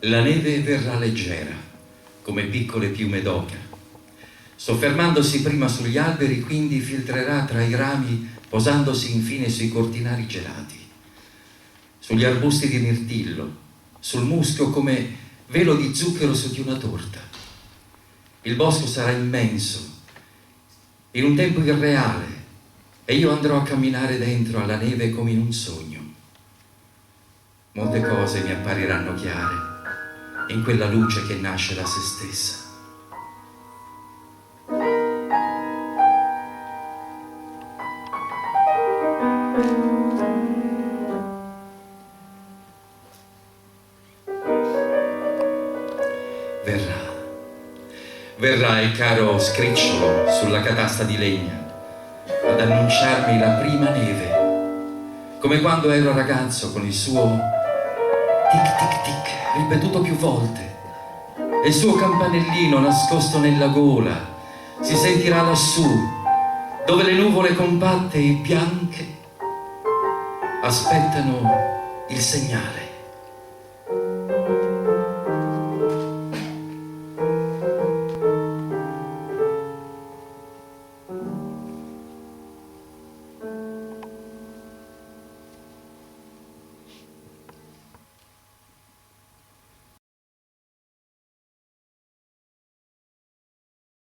La neve verrà leggera, come piccole piume d'oca. Soffermandosi prima sugli alberi, quindi filtrerà tra i rami, posandosi infine sui cortinari gelati, sugli arbusti di mirtillo, sul muschio come velo di zucchero su di una torta. Il bosco sarà immenso, in un tempo irreale, e io andrò a camminare dentro alla neve come in un sogno. Molte cose mi appariranno chiare in quella luce che nasce da se stessa. Verrà il caro scricciolo sulla catasta di legna ad annunciarmi la prima neve, come quando ero ragazzo con il suo tic tic tic ripetuto più volte e il suo campanellino nascosto nella gola si sentirà lassù, dove le nuvole compatte e bianche aspettano il segnale.